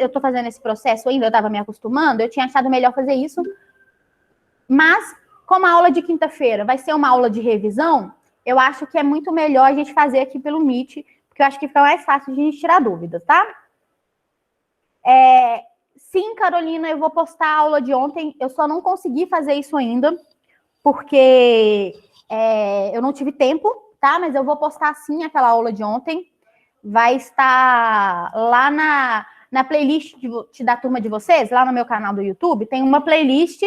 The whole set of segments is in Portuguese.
eu tô fazendo esse processo ainda, eu tava me acostumando, eu tinha achado melhor fazer isso. Mas, como a aula de quinta-feira vai ser uma aula de revisão, eu acho que é muito melhor a gente fazer aqui pelo Meet, porque eu acho que fica mais fácil de a gente tirar dúvidas, tá? Sim, Carolina, eu vou postar a aula de ontem, eu só não consegui fazer isso ainda, porque eu não tive tempo, tá? Mas eu vou postar sim aquela aula de ontem. Vai estar lá na playlist da turma de vocês, lá no meu canal do YouTube, tem uma playlist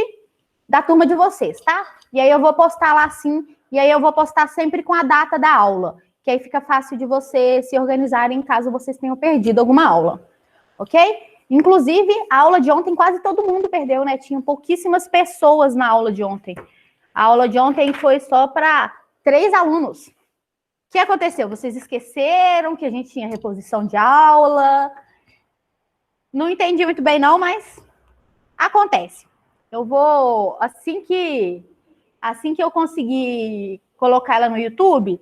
da turma de vocês, tá? E aí eu vou postar lá sim, e aí eu vou postar sempre com a data da aula, que aí fica fácil de vocês se organizarem caso vocês tenham perdido alguma aula, ok? Inclusive, a aula de ontem quase todo mundo perdeu, né? Tinha pouquíssimas pessoas na aula de ontem. A aula de ontem foi só para 3 alunos. O que aconteceu? Vocês esqueceram que a gente tinha reposição de aula? Não entendi muito bem não, mas acontece. Eu vou, assim que eu conseguir colocar ela no YouTube,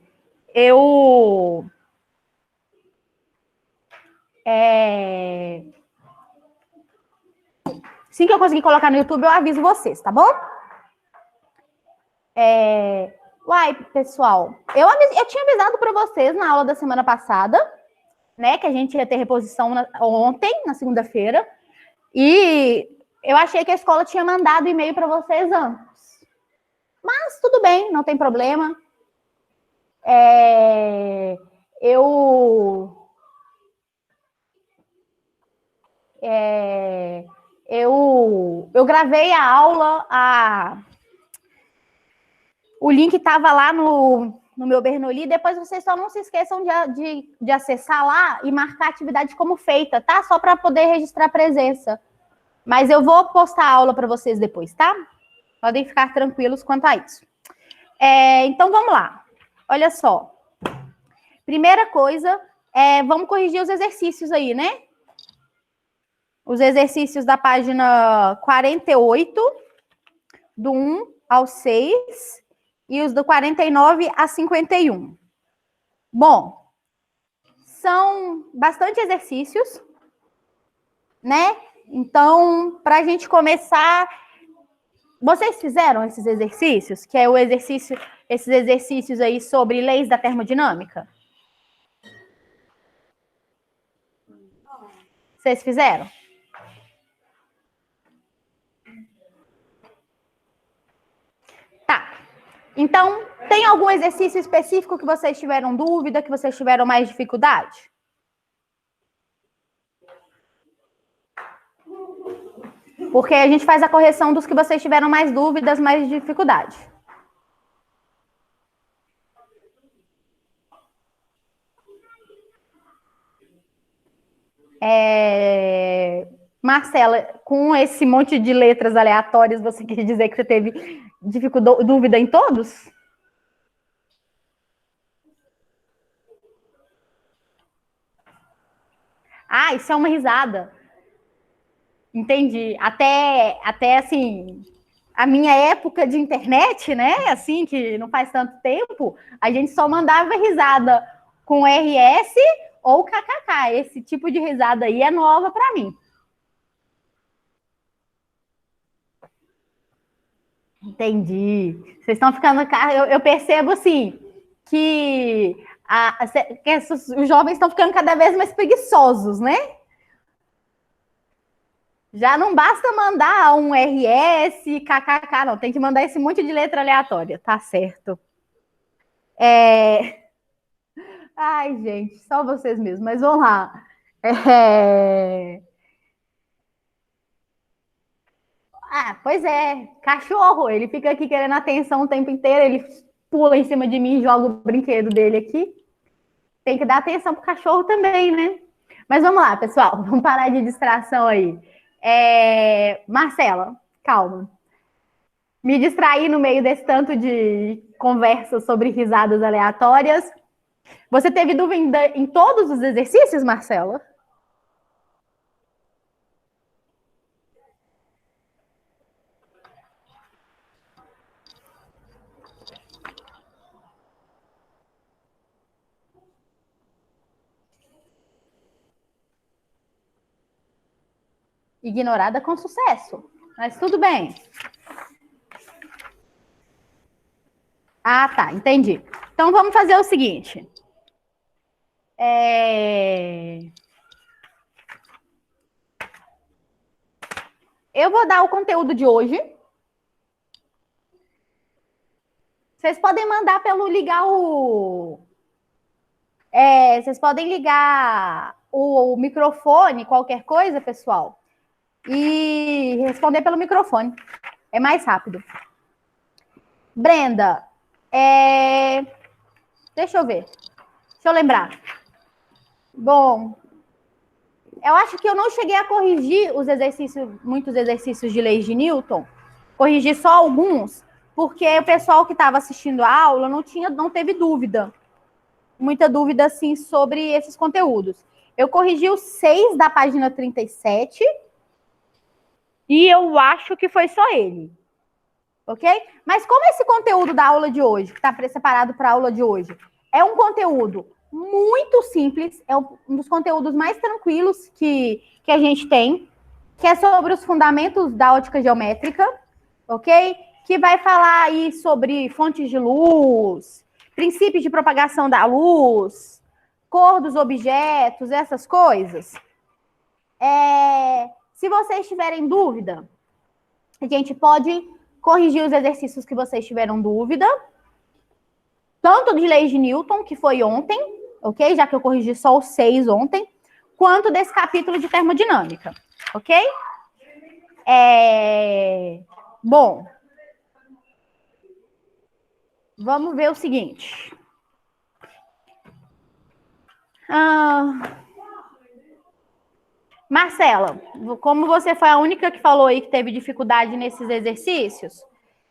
assim que eu conseguir colocar no YouTube, eu aviso vocês, tá bom? Uai, pessoal, eu tinha avisado para vocês na aula da semana passada, né, que a gente ia ter reposição ontem, na segunda-feira, e eu achei que a escola tinha mandado e-mail para vocês antes. Mas tudo bem, não tem problema. Eu gravei a aula, o link estava lá no meu Bernoulli, depois vocês só não se esqueçam de acessar lá e marcar a atividade como feita, tá? Só para poder registrar a presença. Mas eu vou postar a aula para vocês depois, tá? Podem ficar tranquilos quanto a isso. Então, vamos lá. Olha só. Primeira coisa, vamos corrigir os exercícios aí, né? Os exercícios da página 48, do 1 ao 6, e os do 49 a 51. Bom, são bastante exercícios, né? Então, para a gente começar, vocês fizeram esses exercícios? Que é esses exercícios aí sobre leis da termodinâmica? Vocês fizeram? Tá. Então, tem algum exercício específico que vocês tiveram dúvida, que vocês tiveram mais dificuldade? Porque a gente faz a correção dos que vocês tiveram mais dúvidas, mais dificuldade. Marcela, com esse monte de letras aleatórias, você quer dizer que você teve dúvida em todos? Ah, isso é uma risada. Entendi. Até assim, a minha época de internet, né? Assim, que não faz tanto tempo, a gente só mandava risada com RS ou KKK. Esse tipo de risada aí é nova para mim. Entendi. Vocês estão ficando. Eu percebo assim que, os jovens estão ficando cada vez mais preguiçosos, né? Já não basta mandar um RS, KKK, não. Tem que mandar esse monte de letra aleatória. Tá certo. Ai, gente, só vocês mesmos. Mas vamos lá. Pois é. Cachorro. Ele fica aqui querendo atenção o tempo inteiro. Ele pula em cima de mim e joga o brinquedo dele aqui. Tem que dar atenção pro cachorro também, né? Mas vamos lá, pessoal. Vamos parar de distração aí. Marcela, calma. Me distraí no meio desse tanto de conversa sobre risadas aleatórias. Você teve dúvida em todos os exercícios, Marcela? Ignorada com sucesso. Mas tudo bem. Ah, tá. Entendi. Então, vamos fazer o seguinte. Eu vou dar o conteúdo de hoje. Vocês podem mandar pelo ligar o... vocês podem ligar o microfone, qualquer coisa, pessoal, e responder pelo microfone. É mais rápido. Brenda, deixa eu ver. Deixa eu lembrar. Bom, eu acho que eu não cheguei a corrigir os exercícios, muitos exercícios de leis de Newton. Corrigi só alguns, porque o pessoal que estava assistindo a aula não teve dúvida. Muita dúvida, assim, sobre esses conteúdos. Eu corrigi os 6 da página 37 e eu acho que foi só ele. Ok? Mas como esse conteúdo da aula de hoje, que está separado para a aula de hoje, é um conteúdo muito simples, é um dos conteúdos mais tranquilos que a gente tem, que é sobre os fundamentos da ótica geométrica, ok? Que vai falar aí sobre fontes de luz, princípios de propagação da luz, cor dos objetos, essas coisas. Se vocês tiverem dúvida, a gente pode corrigir os exercícios que vocês tiveram dúvida, tanto de leis de Newton, que foi ontem, ok? Já que eu corrigi só os 6 ontem, quanto desse capítulo de termodinâmica, ok? Bom, vamos ver o seguinte. Marcela, como você foi a única que falou aí que teve dificuldade nesses exercícios,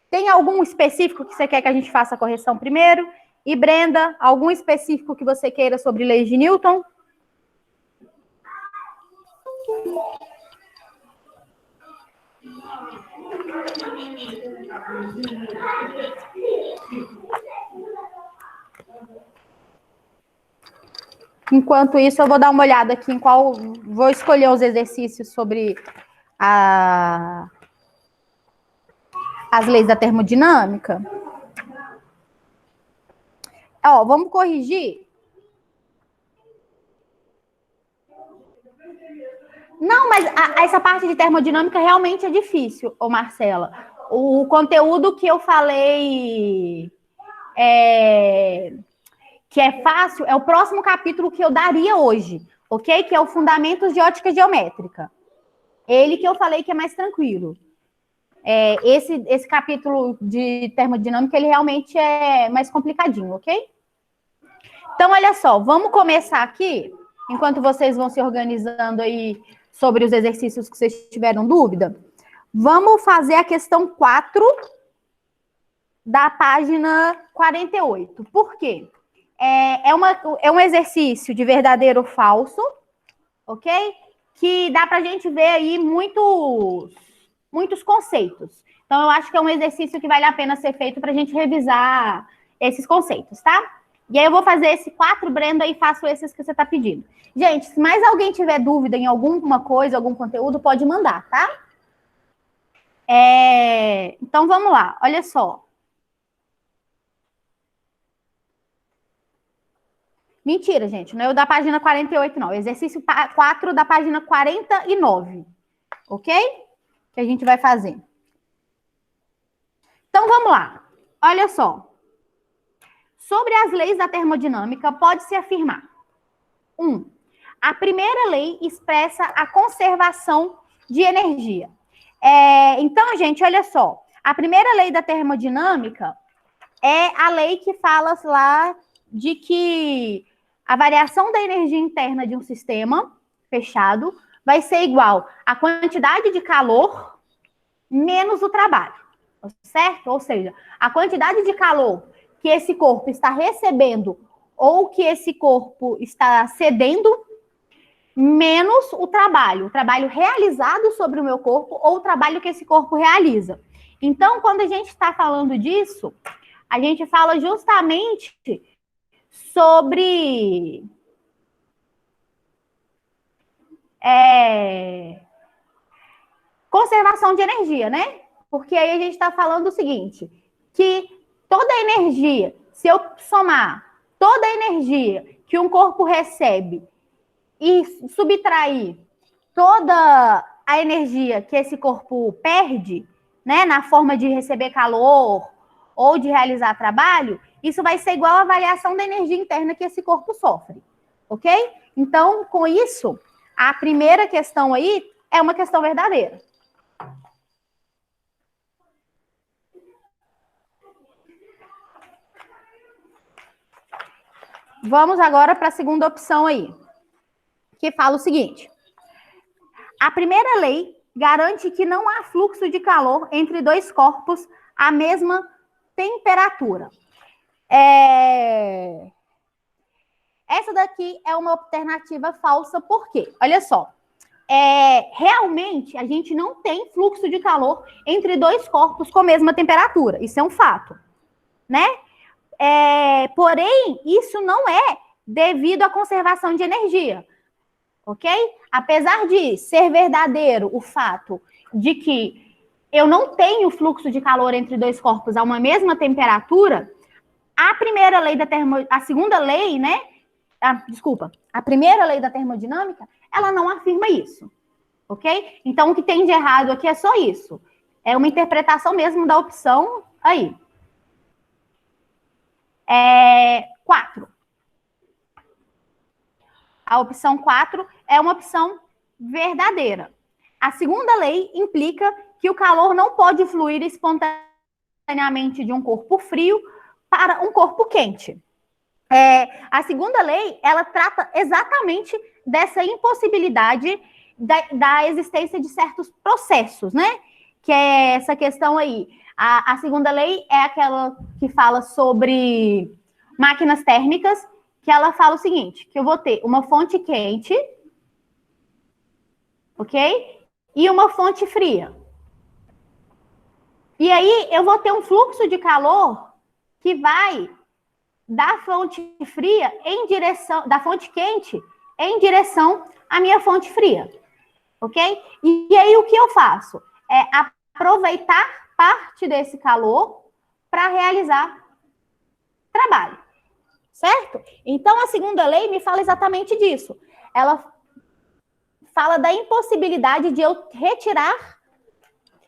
tem algum específico que você quer que a gente faça a correção primeiro? E Brenda, algum específico que você queira sobre leis de Newton? Enquanto isso, eu vou dar uma olhada aqui em qual... Vou escolher os exercícios sobre as leis da termodinâmica. Ó, vamos corrigir. Não, mas essa parte de termodinâmica realmente é difícil, ô Marcela. O conteúdo que eu falei que é fácil é o próximo capítulo que eu daria hoje, ok? Que é o Fundamentos de Ótica Geométrica. Ele que eu falei que é mais tranquilo. Esse capítulo de termodinâmica, ele realmente é mais complicadinho, ok? Então, olha só, vamos começar aqui, enquanto vocês vão se organizando aí sobre os exercícios que vocês tiveram dúvida. Vamos fazer a questão 4 da página 48. Por quê? É um exercício de verdadeiro ou falso, ok? Que dá para a gente ver aí muitos conceitos. Então, eu acho que é um exercício que vale a pena ser feito para a gente revisar esses conceitos, tá? E aí eu vou fazer esse 4, Brenda, e faço esses que você está pedindo. Gente, se mais alguém tiver dúvida em alguma coisa, algum conteúdo, pode mandar, tá? Então, vamos lá. Olha só. Mentira, gente. Não é o da página 48, não. Exercício 4 da página 49. Ok? Que a gente vai fazer. Então, vamos lá. Olha só. Sobre as leis da termodinâmica, pode-se afirmar. 1. A primeira lei expressa a conservação de energia. Então, gente, olha só. A primeira lei da termodinâmica é a lei que fala lá de que a variação da energia interna de um sistema fechado vai ser igual à quantidade de calor menos o trabalho, certo? Ou seja, a quantidade de calor que esse corpo está recebendo ou que esse corpo está cedendo, menos o trabalho realizado sobre o meu corpo ou o trabalho que esse corpo realiza. Então, quando a gente está falando disso, a gente fala justamente sobre conservação de energia, né? Porque aí a gente está falando o seguinte, que toda a energia, se eu somar toda a energia que um corpo recebe e subtrair toda a energia que esse corpo perde, né, na forma de receber calor ou de realizar trabalho, isso vai ser igual à variação da energia interna que esse corpo sofre, ok? Então, com isso, a primeira questão aí é uma questão verdadeira. Vamos agora para a segunda opção aí, que fala o seguinte. A primeira lei garante que não há fluxo de calor entre dois corpos à mesma temperatura. Essa daqui é uma alternativa falsa, por quê? Olha só, realmente a gente não tem fluxo de calor entre dois corpos com a mesma temperatura, isso é um fato, né? Porém, isso não é devido à conservação de energia, ok? Apesar de ser verdadeiro o fato de que eu não tenho fluxo de calor entre dois corpos a uma mesma temperatura, a primeira lei da a segunda lei, né? A primeira lei da termodinâmica, ela não afirma isso, ok? Então, o que tem de errado aqui é só isso. É uma interpretação mesmo da opção aí. 4. A opção 4 é uma opção verdadeira. A segunda lei implica que o calor não pode fluir espontaneamente de um corpo frio para um corpo quente. A segunda lei, ela trata exatamente dessa impossibilidade da existência de certos processos, né? Que é essa questão aí. A segunda lei é aquela que fala sobre máquinas térmicas, que ela fala o seguinte, que eu vou ter uma fonte quente, ok? E uma fonte fria. E aí eu vou ter um fluxo de calor que vai da fonte fria em direção, da fonte quente em direção à minha fonte fria, ok? E aí o que eu faço? É aproveitar parte desse calor para realizar trabalho, certo? Então a segunda lei me fala exatamente disso. Ela fala da impossibilidade de eu retirar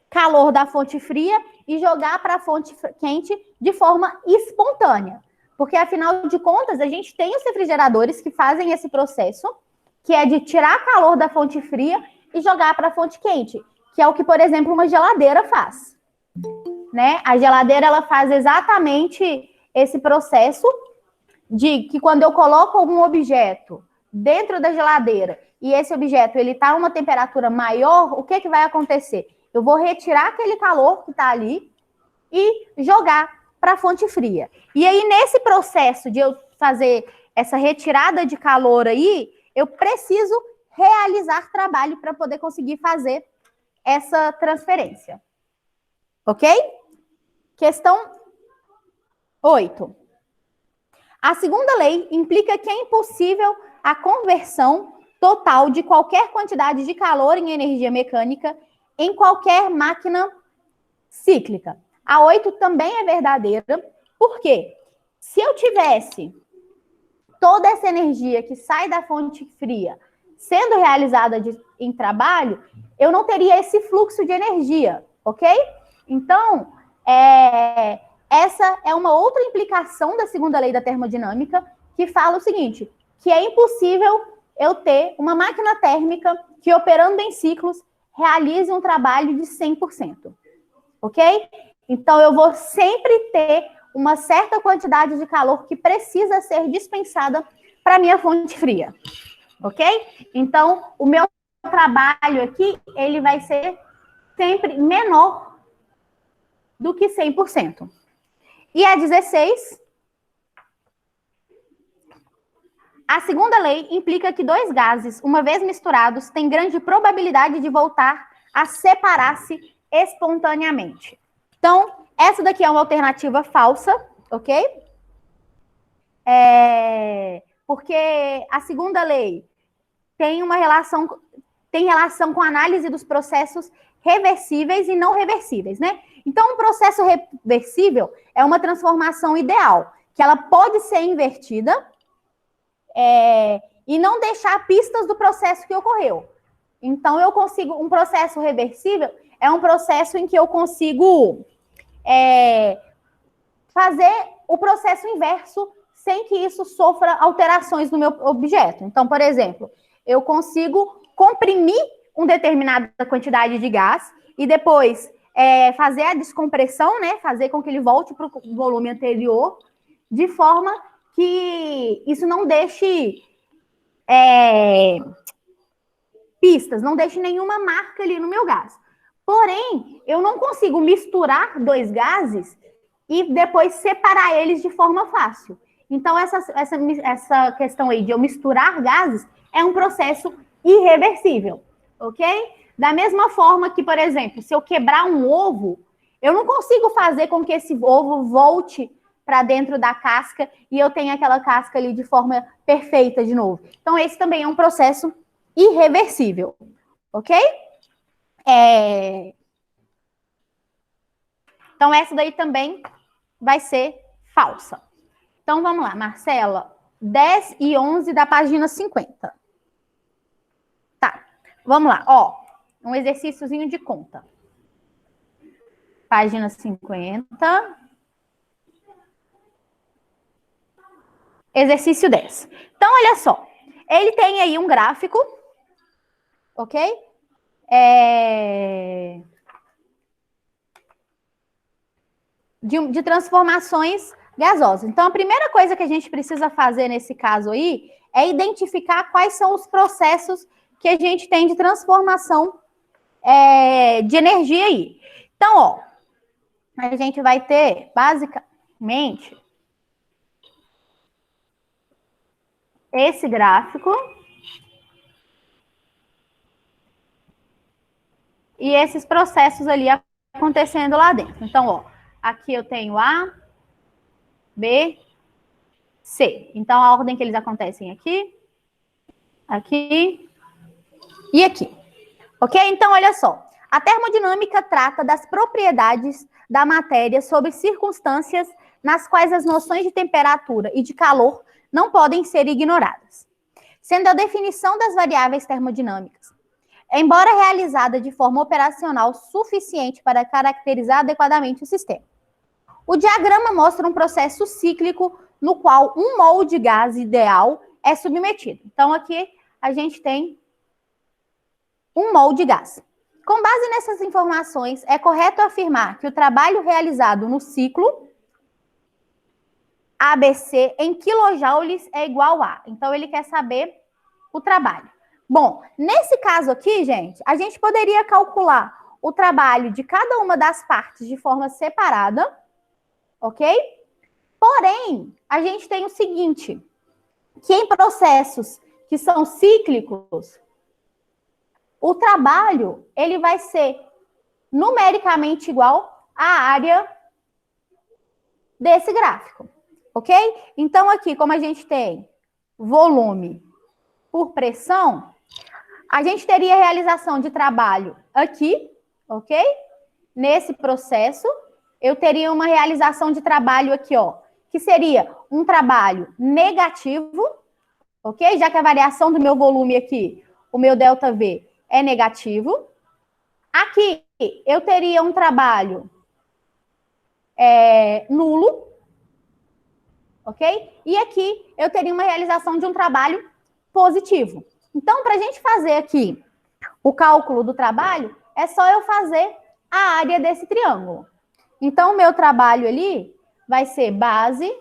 calor da fonte fria e jogar para a fonte quente de forma espontânea. Porque, afinal de contas, a gente tem os refrigeradores que fazem esse processo, que é de tirar calor da fonte fria e jogar para a fonte quente, que é o que, por exemplo, uma geladeira faz. Né? A geladeira, ela faz exatamente esse processo de que quando eu coloco algum objeto dentro da geladeira e esse objeto ele está a uma temperatura maior, o que vai acontecer? Eu vou retirar aquele calor que está ali e jogar para a fonte fria. E aí, nesse processo de eu fazer essa retirada de calor aí, eu preciso realizar trabalho para poder conseguir fazer essa transferência. Ok? Questão 8. A segunda lei implica que é impossível a conversão total de qualquer quantidade de calor em energia mecânica em qualquer máquina cíclica. A 8 também é verdadeira, porque se eu tivesse toda essa energia que sai da fonte fria sendo realizada em trabalho, eu não teria esse fluxo de energia, ok? Então, essa é uma outra implicação da segunda lei da termodinâmica, que fala o seguinte, que é impossível eu ter uma máquina térmica que, operando em ciclos, realize um trabalho de 100%, ok? Então, eu vou sempre ter uma certa quantidade de calor que precisa ser dispensada para a minha fonte fria, ok? Então, o meu trabalho aqui, ele vai ser sempre menor do que 100%. E a 16, a segunda lei implica que dois gases, uma vez misturados, têm grande probabilidade de voltar a separar-se espontaneamente. Então, essa daqui é uma alternativa falsa, ok? Porque a segunda lei tem uma relação tem relação com a análise dos processos reversíveis e não reversíveis, né? Então, um processo reversível é uma transformação ideal, que ela pode ser invertida e não deixar pistas do processo que ocorreu. Então, eu consigo... Um processo reversível é um processo em que eu consigo fazer o processo inverso sem que isso sofra alterações no meu objeto. Então, por exemplo, eu consigo comprimir uma determinada quantidade de gás e depois fazer a descompressão, né? Fazer com que ele volte para o volume anterior, de forma que isso não deixe pistas, não deixe nenhuma marca ali no meu gás. Porém, eu não consigo misturar dois gases e depois separar eles de forma fácil. Então, essa questão aí de eu misturar gases é um processo irreversível, ok? Da mesma forma que, por exemplo, se eu quebrar um ovo, eu não consigo fazer com que esse ovo volte para dentro da casca e eu tenha aquela casca ali de forma perfeita de novo. Então, esse também é um processo irreversível, ok? Então, essa daí também vai ser falsa. Então, vamos lá, Marcela. 10 e 11 da página 50. Tá, vamos lá. Ó, um exercíciozinho de conta. Página 50. Exercício 10. Então, olha só. Ele tem aí um gráfico, ok? De transformações gasosas. Então, a primeira coisa que a gente precisa fazer nesse caso aí é identificar quais são os processos que a gente tem de transformação de energia aí. Então, ó, a gente vai ter, basicamente, esse gráfico e esses processos ali acontecendo lá dentro. Então, ó, aqui eu tenho A, B, C. Então, a ordem que eles acontecem aqui, aqui e aqui. Ok? Então, olha só. A termodinâmica trata das propriedades da matéria sob circunstâncias nas quais as noções de temperatura e de calor não podem ser ignoradas, sendo a definição das variáveis termodinâmicas, embora realizada de forma operacional suficiente para caracterizar adequadamente o sistema. O diagrama mostra um processo cíclico no qual um mol de gás ideal é submetido. Então, aqui a gente tem um mol de gás. Com base nessas informações, é correto afirmar que o trabalho realizado no ciclo ABC em quilojoules é igual a. Então, ele quer saber o trabalho. Bom, nesse caso aqui, gente, a gente poderia calcular o trabalho de cada uma das partes de forma separada, ok? Porém, a gente tem o seguinte, que em processos que são cíclicos, o trabalho, ele vai ser numericamente igual à área desse gráfico, ok? Então, aqui, como a gente tem volume por pressão, a gente teria realização de trabalho aqui, ok? Nesse processo, eu teria uma realização de trabalho aqui, ó, que seria um trabalho negativo, ok? Já que a variação do meu volume aqui, o meu ΔV, é negativo. Aqui, eu teria um trabalho nulo, ok? E aqui, eu teria uma realização de um trabalho positivo. Então, para a gente fazer aqui o cálculo do trabalho, é só eu fazer a área desse triângulo. Então, o meu trabalho ali vai ser base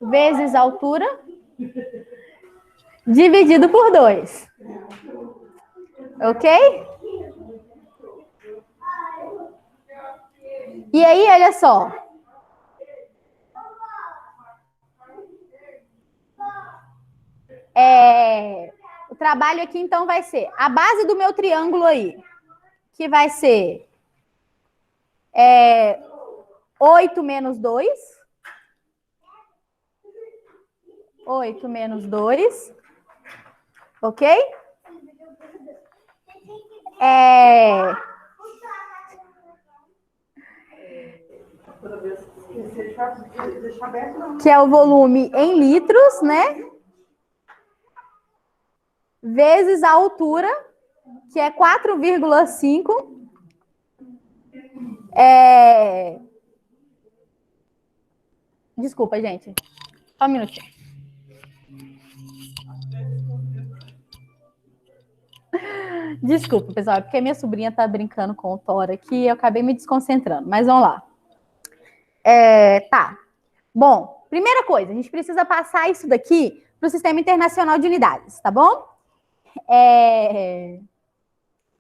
vezes altura dividido por 2. Ok? E aí, olha só. O trabalho aqui, então, vai ser a base do meu triângulo aí, que vai ser 8 menos 2. 8 menos 2. Ok? Que é o volume em litros, né? Vezes a altura, que é 4,5. Desculpa, gente. Só um minutinho. Desculpa, pessoal, é porque minha sobrinha tá brincando com o Thor aqui e eu acabei me desconcentrando. Mas vamos lá. Tá. Bom, primeira coisa, a gente precisa passar isso daqui para o Sistema Internacional de Unidades, tá bom?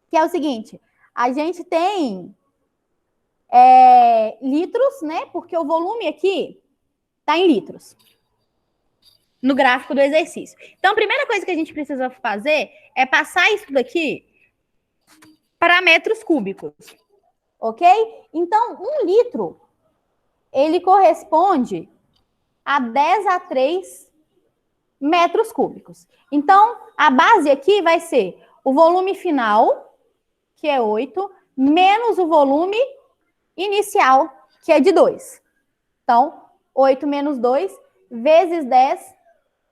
Que é o seguinte, a gente tem litros, né? Porque o volume aqui está em litros, no gráfico do exercício. Então, a primeira coisa que a gente precisa fazer é passar isso daqui para metros cúbicos, ok? Então, 1 litro, ele corresponde a 10 a 3 metros cúbicos. Então, a base aqui vai ser o volume final, que é 8, menos o volume inicial, que é de 2. Então, 8 menos 2, vezes 10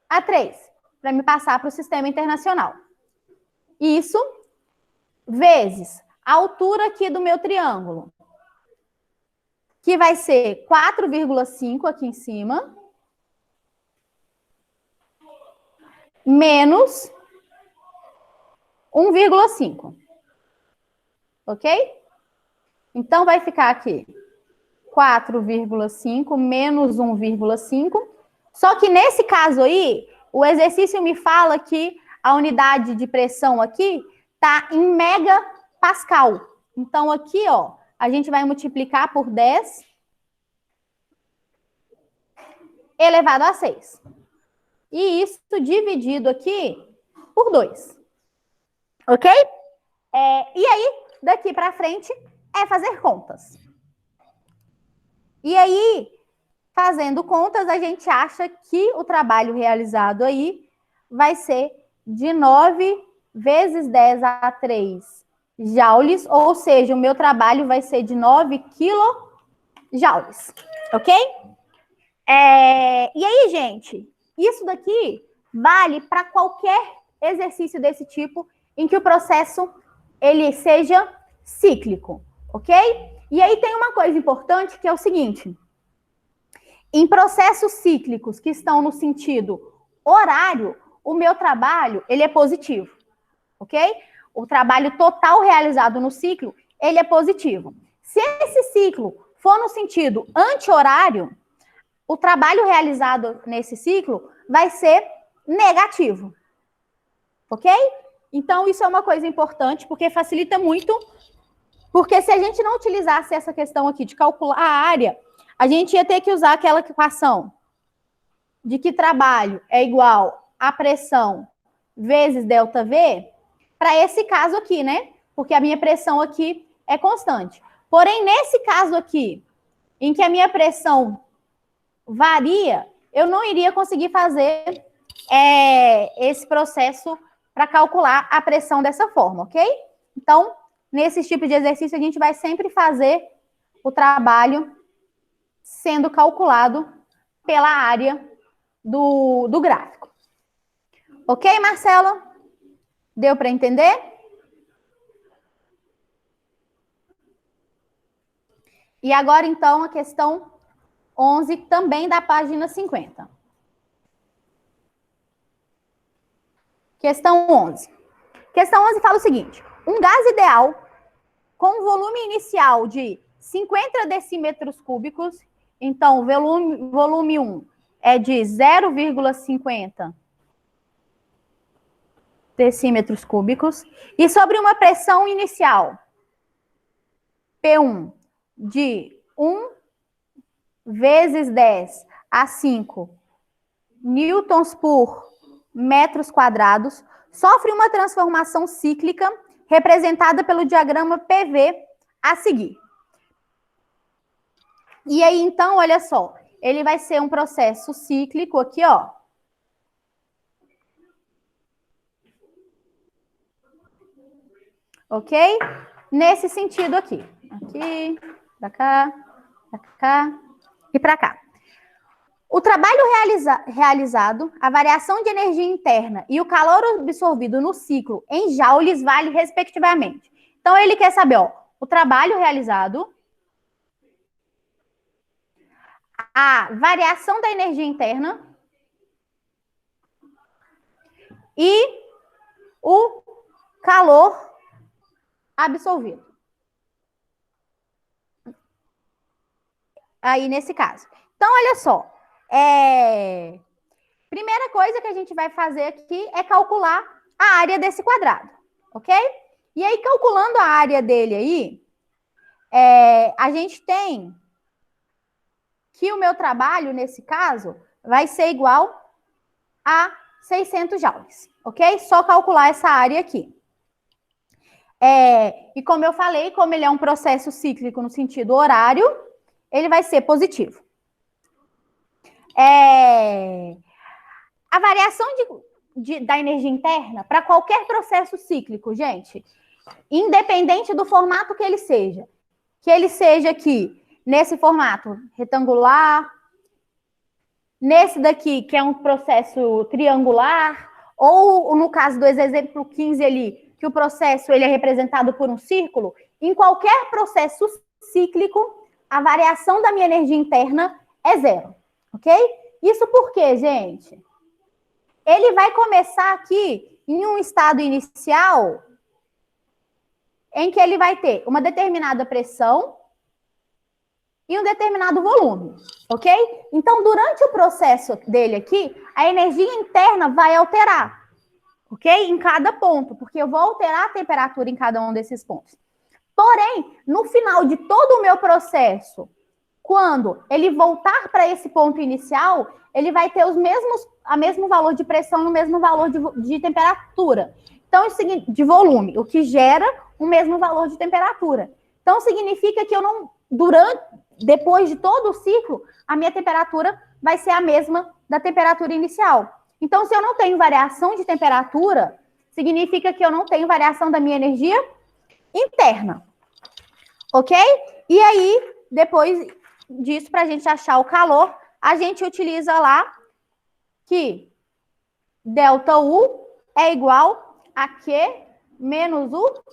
a 3, para me passar para o sistema internacional. Isso, vezes a altura aqui do meu triângulo, que vai ser 4,5 aqui em cima, menos 1,5. Ok? Então, vai ficar aqui 4,5 menos 1,5. Só que nesse caso aí, o exercício me fala que a unidade de pressão aqui está em megapascal. Então, aqui, ó, a gente vai multiplicar por 10 elevado a 6. E isso dividido aqui por 2. Ok? E aí, daqui para frente, é fazer contas. E aí, fazendo contas, a gente acha que o trabalho realizado aí vai ser de 9 vezes 10 a 3 joules, ou seja, o meu trabalho vai ser de 9 quilojoules, ok? E aí, gente, isso daqui vale para qualquer exercício desse tipo em que o processo ele seja cíclico, ok? E aí tem uma coisa importante que é o seguinte: em processos cíclicos que estão no sentido horário, o meu trabalho ele é positivo, ok? O trabalho total realizado no ciclo ele é positivo. Se esse ciclo for no sentido anti-horário, o trabalho realizado nesse ciclo vai ser negativo, ok? Então, isso é uma coisa importante, porque facilita muito, porque se a gente não utilizasse essa questão aqui de calcular a área, a gente ia ter que usar aquela equação de que trabalho é igual a pressão vezes ΔV, para esse caso aqui, né? Porque a minha pressão aqui é constante. Porém, nesse caso aqui, em que a minha pressão varia, eu não iria conseguir fazer esse processo para calcular a pressão dessa forma, ok? Então, nesse tipo de exercício, a gente vai sempre fazer o trabalho sendo calculado pela área do gráfico. Ok, Marcelo? Deu para entender? E agora, então, a questão 11, também da página 50. Questão 11. Questão 11 fala o seguinte: um gás ideal com volume inicial de 50 decímetros cúbicos, então volume 1 é de 0,50 decímetros cúbicos, e sobre uma pressão inicial, P1, de 1 vezes 10 a 5 newtons por metros quadrados, sofre uma transformação cíclica representada pelo diagrama PV a seguir. E aí, então, olha só, ele vai ser um processo cíclico aqui, ó. Ok? Nesse sentido aqui. Aqui, para cá e para cá. O trabalho realizado, a variação de energia interna e o calor absorvido no ciclo em joules vale respectivamente. Então, ele quer saber, ó, o trabalho realizado, a variação da energia interna e o calor absorvido. Aí, nesse caso. Então, olha só. Primeira coisa que a gente vai fazer aqui é calcular a área desse quadrado, ok? E aí, calculando a área dele aí, a gente tem que o meu trabalho, nesse caso, vai ser igual a 600 joules, ok? Só calcular essa área aqui. E como eu falei, como ele é um processo cíclico no sentido horário, ele vai ser positivo. A variação da energia interna para qualquer processo cíclico, gente, independente do formato que ele seja aqui nesse formato retangular, nesse daqui que é um processo triangular, ou no caso do exemplo 15 ali, que o processo ele é representado por um círculo, em qualquer processo cíclico, a variação da minha energia interna é zero, ok? Isso por quê, gente? Ele vai começar aqui em um estado inicial em que ele vai ter uma determinada pressão e um determinado volume, ok? Então, durante o processo dele aqui, a energia interna vai alterar, ok? Em cada ponto, porque eu vou alterar a temperatura em cada um desses pontos. Porém, no final de todo o meu processo, quando ele voltar para esse ponto inicial, ele vai ter o mesmo valor de pressão e o mesmo valor de temperatura. Então, isso significa de volume, o que gera o mesmo valor de temperatura. Então, significa que eu não, depois de todo o ciclo, a minha temperatura vai ser a mesma da temperatura inicial. Então, se eu não tenho variação de temperatura, significa que eu não tenho variação da minha energia interna. Ok? E aí, depois disso, para a gente achar o calor, a gente utiliza lá que ΔU é igual a Q menos o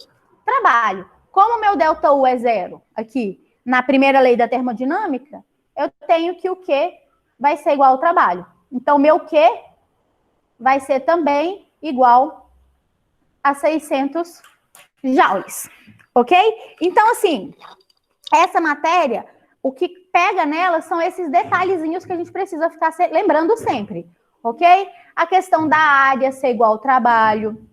trabalho. Como o meu ΔU é zero aqui, na primeira lei da termodinâmica, eu tenho que o Q vai ser igual ao trabalho. Então, meu Q vai ser também igual a 600 joules. Ok? Então, assim, essa matéria, o que pega nela são esses detalhezinhos que a gente precisa ficar lembrando sempre. Ok? A questão da área ser igual ao trabalho.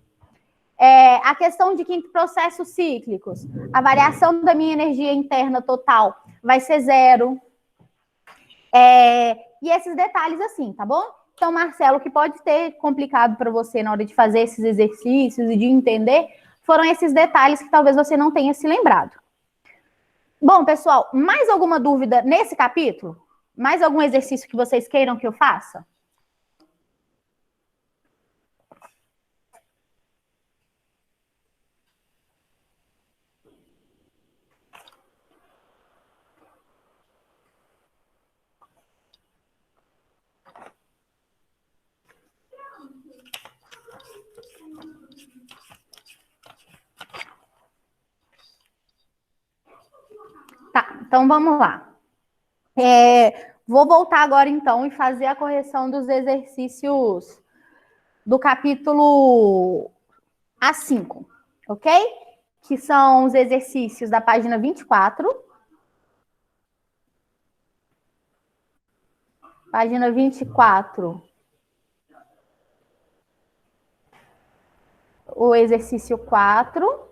A questão de que em processos cíclicos, a variação da minha energia interna total vai ser zero. E esses detalhes assim, tá bom? Então, Marcelo, o que pode ter complicado para você na hora de fazer esses exercícios e de entender foram esses detalhes que talvez você não tenha se lembrado. Bom, pessoal, mais alguma dúvida nesse capítulo? Mais algum exercício que vocês queiram que eu faça? Tá, então vamos lá. Vou voltar agora, então, e fazer a correção dos exercícios do capítulo A5, ok? Que são os exercícios da página 24. Página 24. O exercício 4.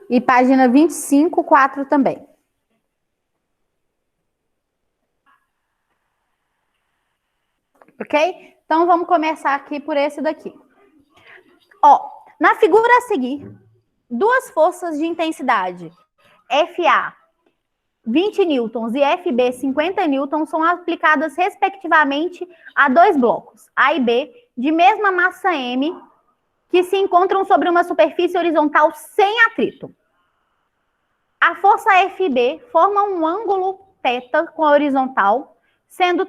E página 25, 4 também. Ok? Então, vamos começar aqui por esse daqui. Ó, na figura a seguir, duas forças de intensidade, FA, 20 newtons e FB 50 newtons são aplicadas respectivamente a dois blocos, A e B, de mesma massa M, que se encontram sobre uma superfície horizontal sem atrito. A força FB forma um ângulo θ com a horizontal, sendo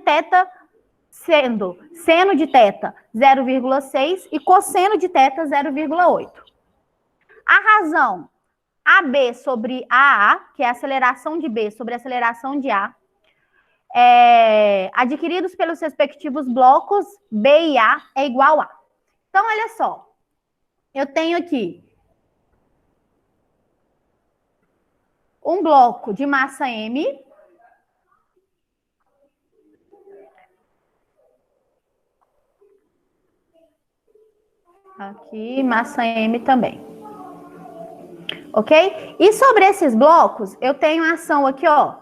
seno de θ 0,6 e cosseno de θ 0,8. A razão AB sobre AA, que é a aceleração de B sobre a aceleração de A, adquiridos pelos respectivos blocos B e A é igual a. Então, olha só. Eu tenho aqui um bloco de massa M. Aqui, massa M também. Ok? E sobre esses blocos, eu tenho a ação aqui, ó,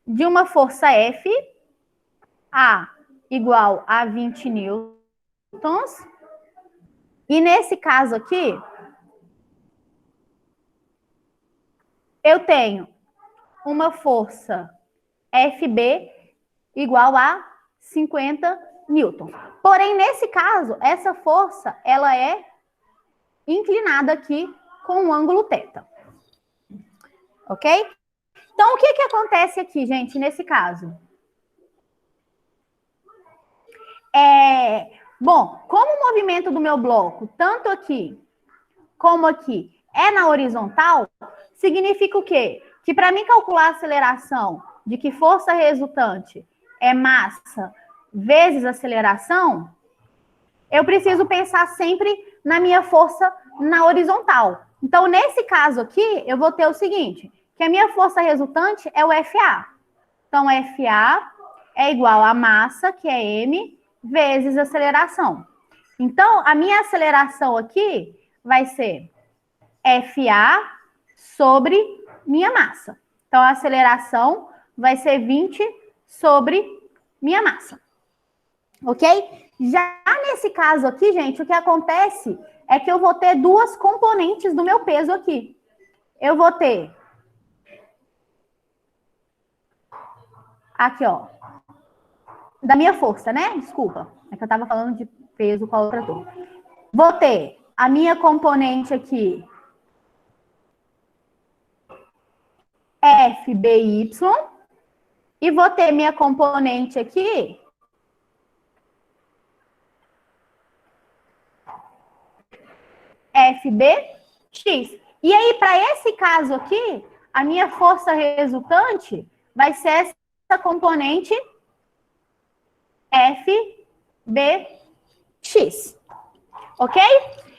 de uma força F, A igual a 20 newtons. E nesse caso aqui, eu tenho uma força FB igual a 50 newtons. Porém, nesse caso, essa força, ela é inclinada aqui com um ângulo θ. Ok? Então, o que acontece aqui, gente, nesse caso? Bom, como o movimento do meu bloco, tanto aqui como aqui, é na horizontal, significa o quê? Que para mim calcular a aceleração de que força resultante é massa vezes aceleração, eu preciso pensar sempre na minha força na horizontal. Então, nesse caso aqui, eu vou ter o seguinte, que a minha força resultante é o FA. Então, FA é igual a massa, que é M, vezes aceleração. Então, a minha aceleração aqui vai ser FA sobre minha massa. Então, a aceleração vai ser 20 sobre minha massa. Ok? Já nesse caso aqui, gente, o que acontece é que eu vou ter duas componentes do meu peso aqui. Eu vou ter aqui, ó, da minha força, né? Desculpa, é que eu tava falando de peso com a outra turma. Vou ter a minha componente aqui, FBY, e vou ter minha componente aqui, FBX. E aí, para esse caso aqui, a minha força resultante vai ser essa componente FBX. Ok?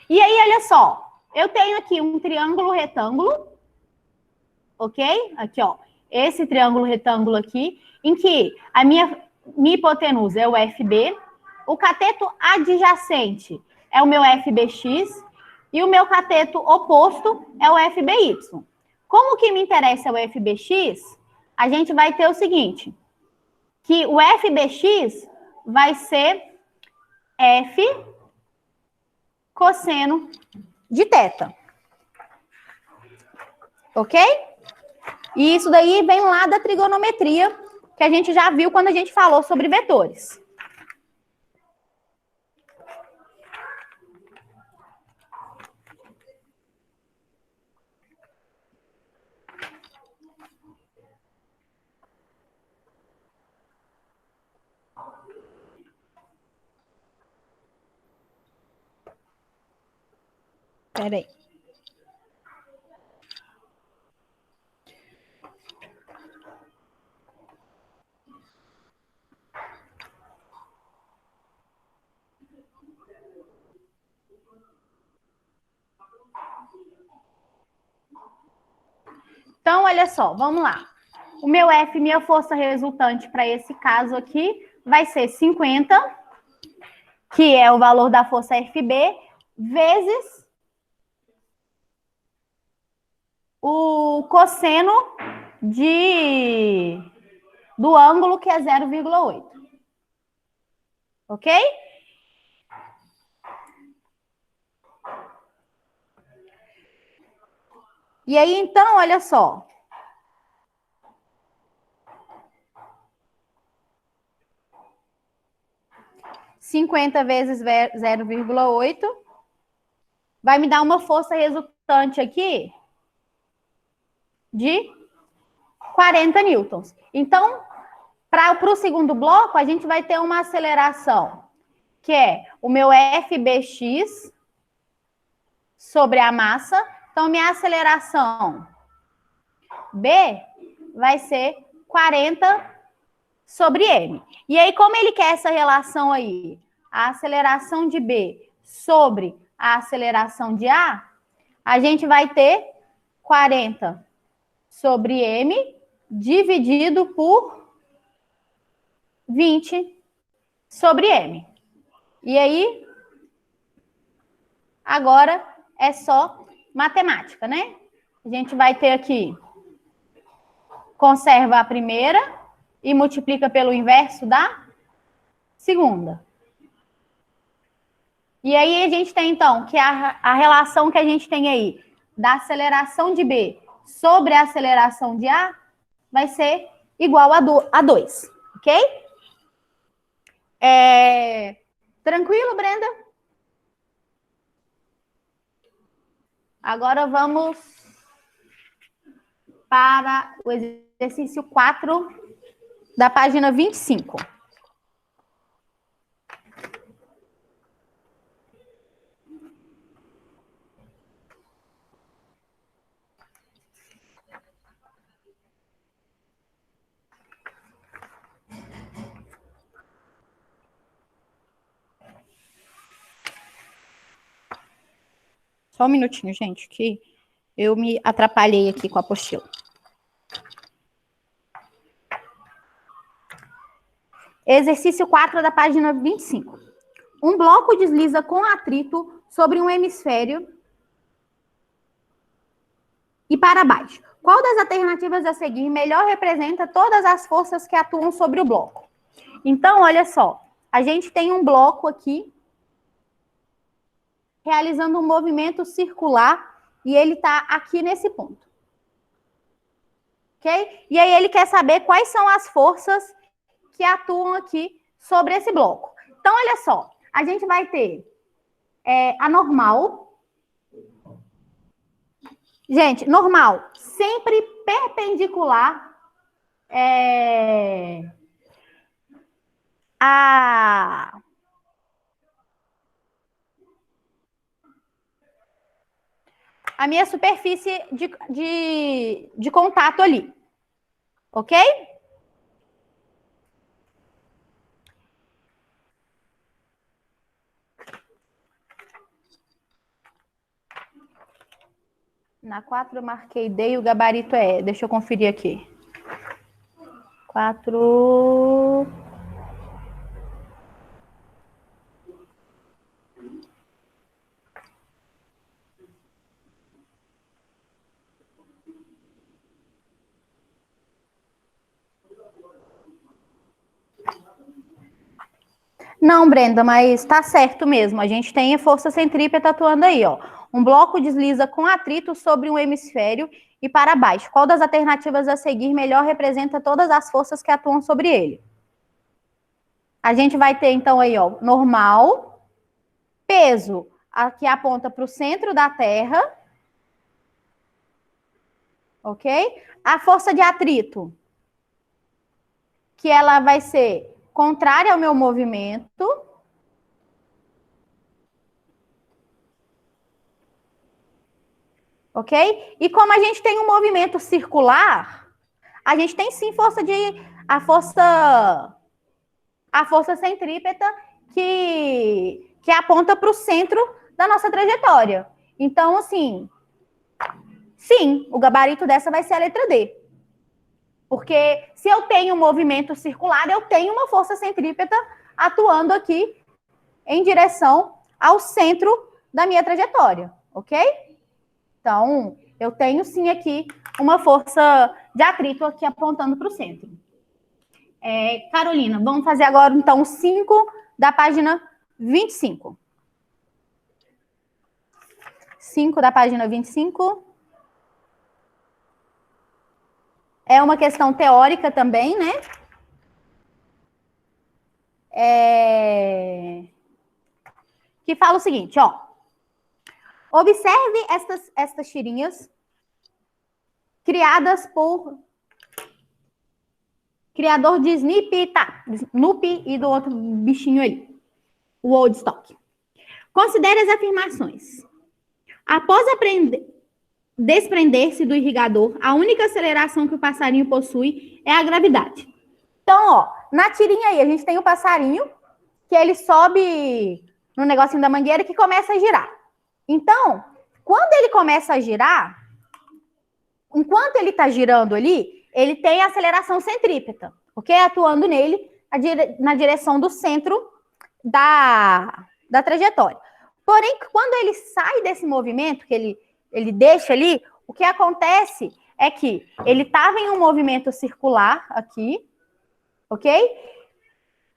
E aí, olha só. Eu tenho aqui um triângulo retângulo. Ok? Aqui, ó. Esse triângulo retângulo aqui, em que a minha hipotenusa é o FB, o cateto adjacente é o meu FBX e o meu cateto oposto é o FBY. Como que me interessa o FBX, a gente vai ter o seguinte, que o FBX vai ser F cosseno de θ. Ok? E isso daí vem lá da trigonometria, que a gente já viu quando a gente falou sobre vetores. Espera aí. Então, olha só, vamos lá. O meu F, minha força resultante para esse caso aqui, vai ser 50, que é o valor da força FB, vezes o cosseno do ângulo, que é 0,8. Ok? E aí, então, olha só. 50 vezes 0,8 vai me dar uma força resultante aqui de 40 newtons. Então, para o segundo bloco, a gente vai ter uma aceleração, que é o meu FBx sobre a massa. Então, minha aceleração B vai ser 40 sobre M. E aí, como ele quer essa relação aí, a aceleração de B sobre a aceleração de a gente vai ter 40 sobre M dividido por 20 sobre M. E aí, agora é só matemática, né? A gente vai ter aqui, conserva a primeira e multiplica pelo inverso da segunda. E aí a gente tem, então, que a relação que a gente tem aí da aceleração de B sobre a aceleração de A vai ser igual a 2, ok? Tranquilo, Brenda? Agora vamos para o exercício 4 da página 25. Só um minutinho, gente, que eu me atrapalhei aqui com a apostila. Exercício 4 da página 25. Um bloco desliza com atrito sobre um hemisfério e para baixo. Qual das alternativas a seguir melhor representa todas as forças que atuam sobre o bloco? Então, olha só. A gente tem um bloco aqui realizando um movimento circular e ele está aqui nesse ponto. Ok? E aí ele quer saber quais são as forças que atuam aqui sobre esse bloco. Então, olha só. A gente vai ter a normal. Gente, normal sempre perpendicular a minha superfície de contato ali. Ok? Na 4 eu marquei D e o gabarito é E. Deixa eu conferir aqui. 4... Não, Brenda, mas tá certo mesmo. A gente tem a força centrípeta atuando aí, ó. Um bloco desliza com atrito sobre um hemisfério e para baixo. Qual das alternativas a seguir melhor representa todas as forças que atuam sobre ele? A gente vai ter, então, aí, ó, normal, peso, que aponta para o centro da Terra, ok? A força de atrito, que ela vai ser contrária ao meu movimento. Ok? E como a gente tem um movimento circular, a gente tem sim a força centrípeta que aponta para o centro da nossa trajetória. Então, assim, sim, o gabarito dessa vai ser a letra D. Porque se eu tenho um movimento circular, eu tenho uma força centrípeta atuando aqui em direção ao centro da minha trajetória, ok? Então, eu tenho sim aqui uma força de atrito aqui apontando para o centro. Carolina, vamos fazer agora então o 5 da página 25. 5 da página 25. É uma questão teórica também, né? que fala o seguinte, ó. Observe estas tirinhas criadas por criador de Snoopy e do outro bichinho aí, o Woodstock. Considere as afirmações. Após desprender-se do irrigador, a única aceleração que o passarinho possui é a gravidade. Então, ó, na tirinha aí, a gente tem o passarinho, que ele sobe no negocinho da mangueira que começa a girar. Então, quando ele começa a girar, enquanto ele está girando ali, ele tem a aceleração centrípeta, ok? Atuando nele na direção do centro da trajetória. Porém, quando ele sai desse movimento, que ele deixa ali, o que acontece é que ele estava em um movimento circular aqui, ok?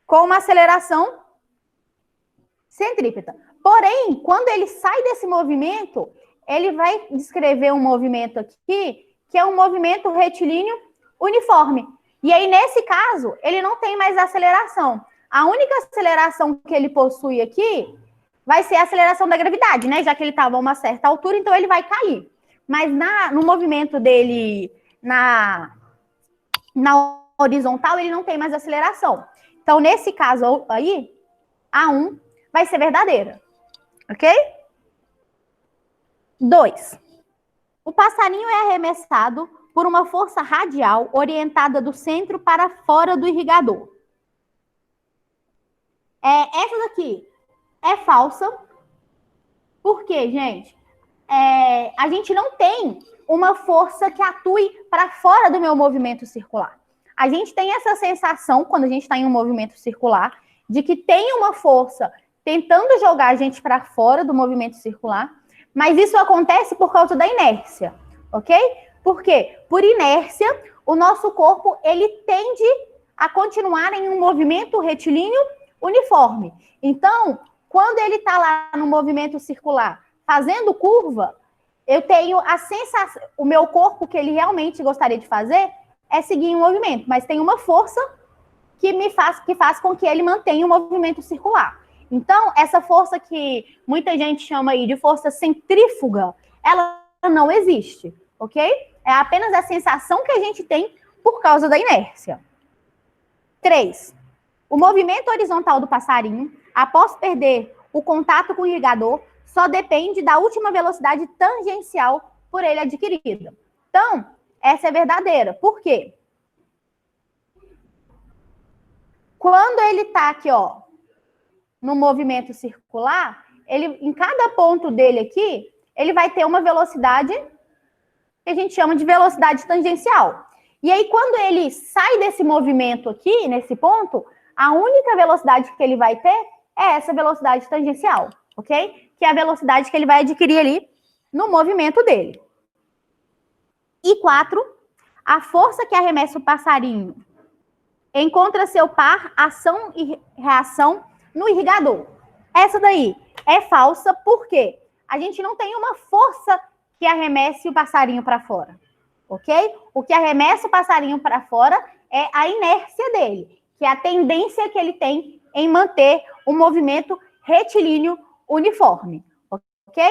Com uma aceleração centrípeta. Porém, quando ele sai desse movimento, ele vai descrever um movimento aqui, que é um movimento retilíneo uniforme. E aí, nesse caso, ele não tem mais aceleração. A única aceleração que ele possui aqui vai ser a aceleração da gravidade, né? Já que ele estava a uma certa altura, então ele vai cair. Mas no movimento dele na horizontal, ele não tem mais aceleração. Então, nesse caso aí, A1 vai ser verdadeira. Ok? 2. O passarinho é arremessado por uma força radial orientada do centro para fora do irrigador. Essa daqui é falsa. Por quê, gente? A gente não tem uma força que atue para fora do meu movimento circular. A gente tem essa sensação, quando a gente está em um movimento circular, de que tem uma força tentando jogar a gente para fora do movimento circular, mas isso acontece por causa da inércia, ok? Por quê? Por inércia, o nosso corpo, ele tende a continuar em um movimento retilíneo uniforme. Então, quando ele está lá no movimento circular, fazendo curva, eu tenho a sensação, o meu corpo, que ele realmente gostaria de fazer, é seguir em movimento, mas tem uma força que faz com que ele mantenha o movimento circular. Então, essa força que muita gente chama aí de força centrífuga, ela não existe, ok? É apenas a sensação que a gente tem por causa da inércia. 3. O movimento horizontal do passarinho, após perder o contato com o irrigador, só depende da última velocidade tangencial por ele adquirida. Então, essa é verdadeira. Por quê? Quando ele está aqui, ó, no movimento circular, em cada ponto dele aqui, ele vai ter uma velocidade que a gente chama de velocidade tangencial. E aí, quando ele sai desse movimento aqui, nesse ponto, a única velocidade que ele vai ter é essa velocidade tangencial, ok? Que é a velocidade que ele vai adquirir ali no movimento dele. E 4, a força que arremessa o passarinho encontra seu par, ação e reação no irrigador. Essa daí é falsa, porque a gente não tem uma força que arremesse o passarinho para fora, ok? O que arremessa o passarinho para fora é a inércia dele, que é a tendência que ele tem em manter um movimento retilíneo uniforme, ok?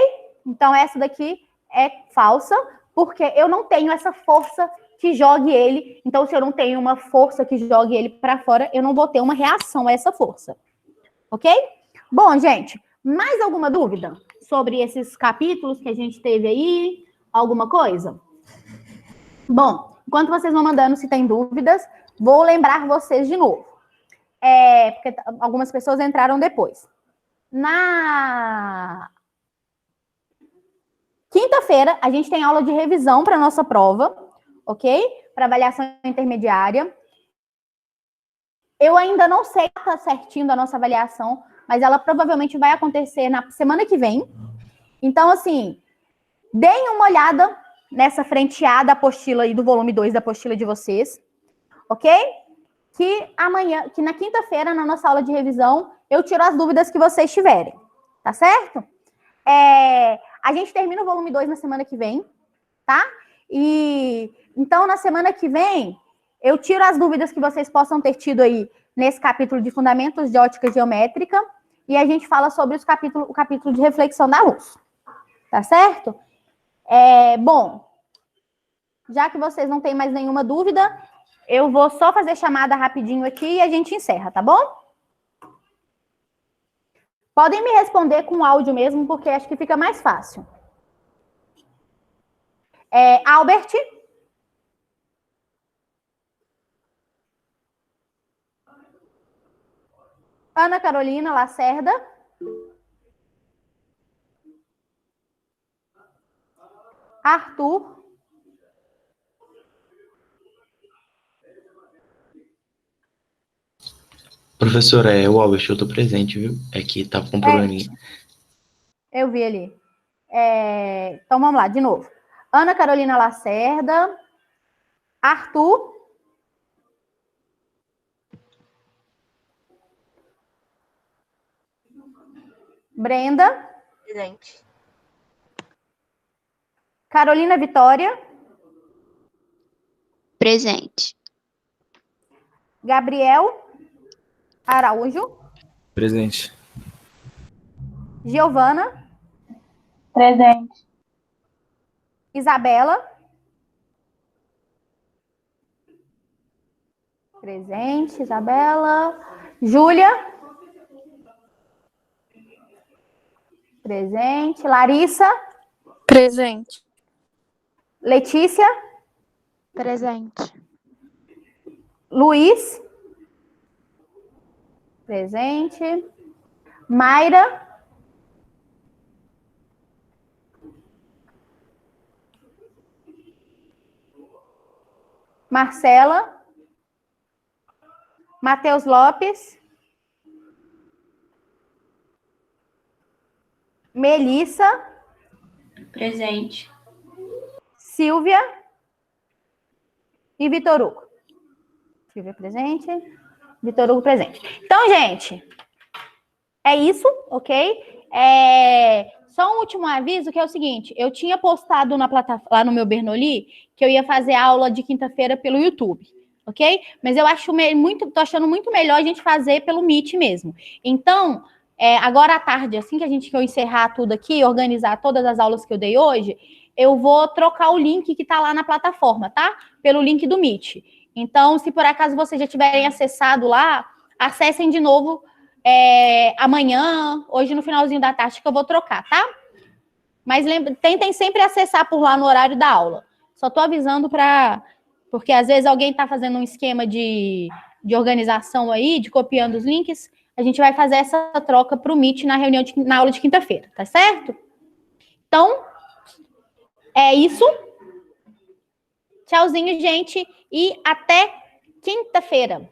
Então, essa daqui é falsa, porque eu não tenho essa força que jogue ele. Então, se eu não tenho uma força que jogue ele para fora, eu não vou ter uma reação a essa força. Ok? Bom, gente, mais alguma dúvida sobre esses capítulos que a gente teve aí? Alguma coisa? Bom, enquanto vocês vão mandando se tem dúvidas, vou lembrar vocês de novo. Porque algumas pessoas entraram depois. Na quinta-feira, a gente tem aula de revisão para a nossa prova, ok? Para avaliação intermediária. Eu ainda não sei certinho da nossa avaliação, mas ela provavelmente vai acontecer na semana que vem. Então, assim, deem uma olhada nessa frenteada apostila aí do volume 2 da apostila de vocês, ok? Que na quinta-feira, na nossa aula de revisão, eu tiro as dúvidas que vocês tiverem, tá certo? A gente termina o volume 2 na semana que vem, tá? E então, na semana que vem, Eu tiro as dúvidas que vocês possam ter tido aí nesse capítulo de Fundamentos de Ótica Geométrica e a gente fala sobre o capítulo de reflexão da luz. Tá certo? Bom, já que vocês não têm mais nenhuma dúvida, eu vou só fazer chamada rapidinho aqui e a gente encerra, tá bom? Podem me responder com áudio mesmo, porque acho que fica mais fácil. Albert? Ana Carolina Lacerda? Arthur? Professora, o Albert, eu tô presente, viu? É que tava com um probleminha. Eu vi ali. Então, vamos lá, de novo. Ana Carolina Lacerda. Arthur. Brenda. Presente. Carolina Vitória. Presente. Gabriel Araújo. Presente. Giovana. Presente. Isabela. Presente, Isabela. Júlia. Presente. Larissa. Presente. Letícia. Presente. Luiz. Presente. Mayra. Marcela. Matheus Lopes. Melissa. Presente. Silvia. E Vitor Hugo. Silvia presente. Vitor Hugo presente. Então, gente, é isso, ok? Só um último aviso, que é o seguinte, eu tinha postado na plataforma, lá no meu Bernoulli, que eu ia fazer aula de quinta-feira pelo YouTube, ok? Mas eu acho tô achando muito melhor a gente fazer pelo Meet mesmo. Então, agora à tarde, assim que eu encerrar tudo aqui, organizar todas as aulas que eu dei hoje, eu vou trocar o link que tá lá na plataforma, tá? Pelo link do Meet. Então, se por acaso vocês já tiverem acessado lá, acessem de novo amanhã, hoje no finalzinho da tarde, que eu vou trocar, tá? Mas tentem sempre acessar por lá no horário da aula. Só tô avisando porque às vezes alguém tá fazendo um esquema de organização aí, de copiando os links, a gente vai fazer essa troca pro Meet na aula de quinta-feira, tá certo? Então, é isso. Tchauzinho, gente, e até quinta-feira.